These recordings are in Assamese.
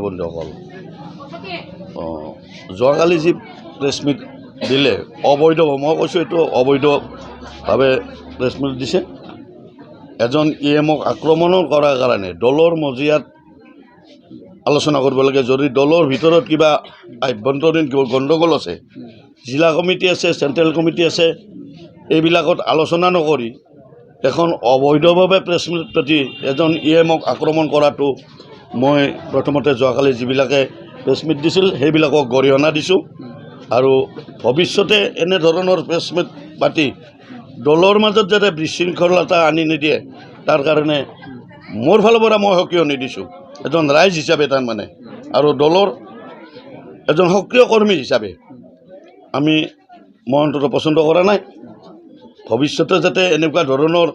বন্ধুসকল যোৱাকালি যি প্ৰেছ মিট দিলে অবৈধ, মই কৈছোঁ এইটো অবৈধভাৱে প্ৰেছ মিট দিছে। এজন EMক আক্ৰমণ কৰাৰ কাৰণে দলৰ মজিয়াত আলোচনা কৰিব লাগে। যদি দলৰ ভিতৰত কিবা আভ্যন্তৰীণ গণ্ডগোল আছে, জিলা কমিটি আছে, চেণ্ট্ৰেল কমিটি আছে, এইবিলাকত আলোচনা নকৰি এখন অবৈধভাৱে প্ৰেছ মিট পাতি এজন EMক আক্ৰমণ কৰাটো মই প্ৰথমতে যোৱাকালি যিবিলাকে প্ৰেছ মিট দিছিল সেইবিলাকক গৰিহণা দিছোঁ। আৰু ভৱিষ্যতে এনেধৰণৰ প্ৰেছ মিট পাতি দলৰ মাজত যাতে বিশৃংখলতা আনি নিদিয়ে তাৰ কাৰণে মোৰ ফালৰ পৰা মই সকিয়নি দিছোঁ, এজন ৰাইজ হিচাপে তাৰমানে, আৰু দলৰ এজন সক্ৰিয় কৰ্মী হিচাপে মই অন্ততঃ পচন্দ কৰা নাই। ভৱিষ্যতে যাতে এনেকুৱা ধৰণৰ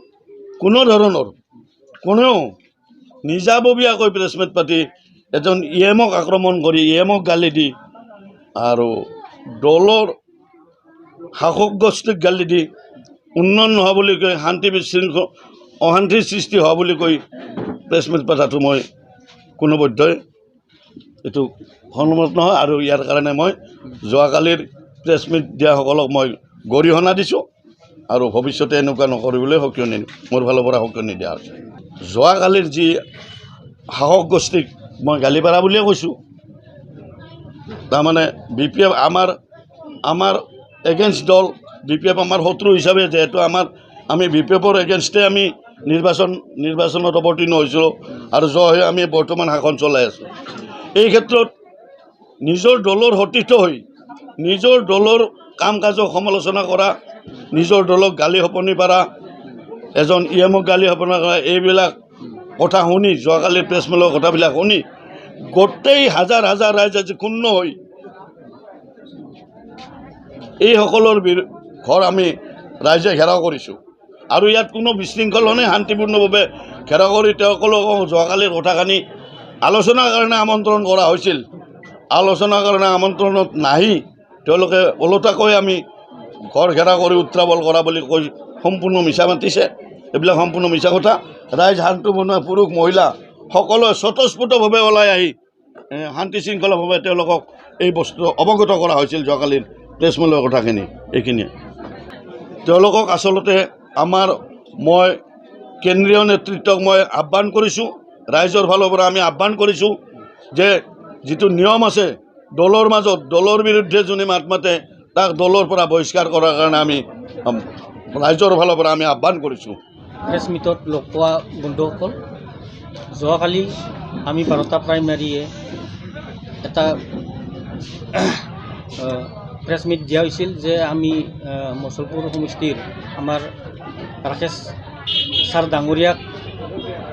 কোনেও নিজাববীয়াকৈ প্ৰেছ মিট পাতি এজন EMক আক্ৰমণ কৰি EMক গালি দি আৰু দলৰ শাসক গোষ্ঠীক গালি দি উন্নয়ন নোহোৱা বুলি কৈ অশান্তিৰ সৃষ্টি হোৱা বুলি কৈ প্ৰেছ মিট পতাটো মই কোনোপধ্যই এইটো সন্মত নহয়। আৰু ইয়াৰ কাৰণে মই যোৱাকালিৰ প্ৰেছ মিট দিয়াসকলক মই গৰিহণা দিছোঁ আৰু ভৱিষ্যতে এনেকুৱা নকৰিবলৈ মোৰ ফালৰ পৰা সকিয়নি দিয়া হৈছে। যোৱাকালিৰ যি শাসক গোষ্ঠীক মই গালি পাৰা বুলিয়ে কৈছোঁ, তাৰমানে BPF আমাৰ এগেইনষ্ট দল, BPF আমাৰ শত্ৰু হিচাপে, যিহেতু আমি BPFৰ এগেইনষ্টে আমি নিৰ্বাচনত অৱতীৰ্ণ হৈছিলোঁ আৰু জয় হৈ আমি বৰ্তমান শাসন চলাই আছোঁ। এই ক্ষেত্ৰত নিজৰ দলৰ সতীৰ্থ হৈ নিজৰ দলৰ কাম কাজক সমালোচনা কৰা, নিজৰ দলক গালি সপনি পাৰা, এজন EMক গালি সপনি কৰা, এইবিলাক কথা শুনি যোৱাকালিৰ প্ৰেছ মিলৰ কথাবিলাক শুনি গোটেই হাজাৰ ৰাইজ আজি ক্ষুণ্ণ হৈ এইসকলৰ ঘৰ আমি ৰাইজে ঘেৰাও কৰিছোঁ। আৰু ইয়াত কোনো বিশৃংখল নাই, শান্তিপূৰ্ণভাৱে ঘেৰাও কৰি তেওঁলোকক যোৱাকালিৰ কথাখিনি আলোচনাৰ কাৰণে আমন্ত্ৰণ কৰা হৈছিল। আলোচনাৰ কাৰণে আমন্ত্ৰণত নাহি তেওঁলোকে ওলোটাকৈ আমি ঘৰ ঘেৰাও কৰি উত্ৰাৱল কৰা বুলি কৈ সম্পূৰ্ণ মিছা মাতিছে। এইবিলাক সম্পূৰ্ণ মিছা কথা। ৰাইজ শান্তপূৰ্ণ পুৰুষ মহিলা সকলোৱে স্বতঃস্ফূৰ্তভাৱে ওলাই আহি শান্তি শৃংখলাভাৱে তেওঁলোকক এই বস্তু অৱগত কৰা হৈছিল। যোৱাকালিৰ প্ৰেছ মিলৰ কথাখিনি এইখিনিয়ে তেওঁলোকক আচলতে মই কেন্দ্ৰীয় নেতৃত্বক মই আহ্বান কৰিছোঁ, ৰাইজৰ ফালৰ পৰা আমি আহ্বান কৰিছোঁ যে যিটো নিয়ম আছে দলৰ মাজত, দলৰ বিৰুদ্ধে যোনে মাত মাতে তাক দলৰ পৰা বহিষ্কাৰ কৰাৰ কাৰণে আমি ৰাইজৰ ফালৰ পৰা আমি আহ্বান কৰিছোঁ। প্ৰেছ মিটত লগ পোৱা বন্ধুসকল, যোৱাকালি আমি 12টা প্ৰাইমাৰীয়ে এটা প্ৰেছ মিট দিয়া হৈছিল যে আমি মছলপুৰ সমষ্টিৰ আমাৰ ৰাকেশ ছাৰ ডাঙৰীয়াক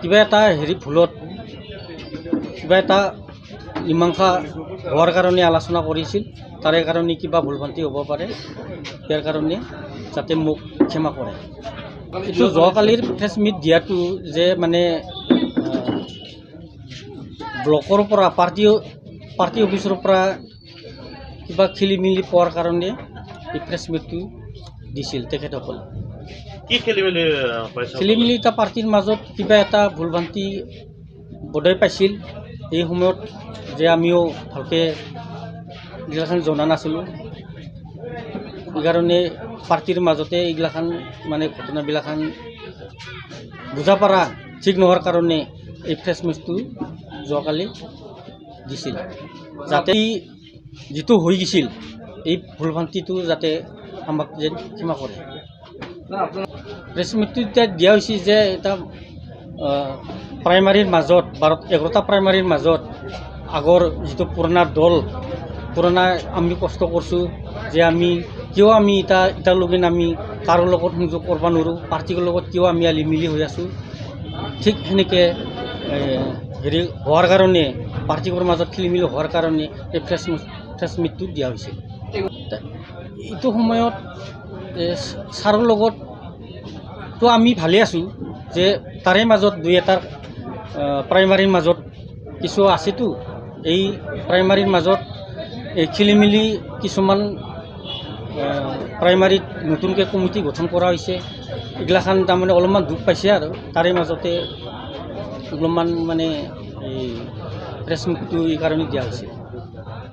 কিবা এটা ভুলত কিবা এটা মীমাংসা হোৱাৰ কাৰণে আলোচনা কৰিছিল। তাৰে কাৰণে কিবা ভুলভ্ৰান্তি হ'ব পাৰে, ইয়াৰ কাৰণে যাতে মোক ক্ষমা কৰে। এইটো যোৱাকালিৰ প্ৰেছ মিট দিয়াটো যে মানে ব্লকৰ পৰা পাৰ্টি অফিচৰ পৰা কিবা খেলি মেলি পোৱাৰ কাৰণে এই প্ৰেছ মিটটো দিছিল তেখেতসকলে। কি খেলি মেলি এটা পাৰ্টিৰ মাজত কিবা এটা ভুলভ্ৰান্তি বোধহয় পাইছিল। এই সময়ত যে আমিও ভালকৈ এইগিলাখান জনা নাছিলোঁ, সেইকাৰণে পাৰ্টিৰ মাজতে এইগিলাখান মানে ঘটনাবিলাখান বুজা পৰা ঠিক নোহোৱাৰ কাৰণে এই প্ৰেছ মিটটো যোৱাকালি দিছিল, যাতে যিটো হৈ গৈছিল এই ভুলভ্ৰান্তিটো যাতে আমাক যেন ক্ষমা কৰে। প্ৰেছ মিটটো এতিয়া দিয়া হৈছে যে এটা প্ৰাইমাৰীৰ মাজত 11টা প্ৰাইমাৰীৰ মাজত আগৰ যিটো পুৰণা আমি কষ্ট কৰিছোঁ যে কিয় আমি এতিয়ালৈকে আমি কাৰো লগত সংযোগ কৰিব নোৱাৰোঁ, পাৰ্টিৰ লগত কিয় আমি মিলি হৈ আছোঁ, ঠিক সেনেকৈ হোৱাৰ কাৰণে পাৰ্টিৰ মাজত খেলি মেলি হোৱাৰ কাৰণে এই প্ৰেছ মিটটো দিয়া হৈছিল। এইটো সময়ত ছাৰৰ লগততো আমি ভালেই আছোঁ, যে তাৰে মাজত দুই এটাৰ প্ৰাইমাৰীৰ মাজত কিছু আছেতো, এই প্ৰাইমাৰীৰ মাজত এই খেলি মেলি কিছুমান প্ৰাইমাৰীত নতুনকৈ কমিটি গঠন কৰা হৈছে, এইগিলাখান তাৰমানে অলপমান দুখ পাইছে আৰু তাৰে মাজতে অলপমান মানে প্ৰেছ মিটটো এই কাৰণে দিয়া হৈছে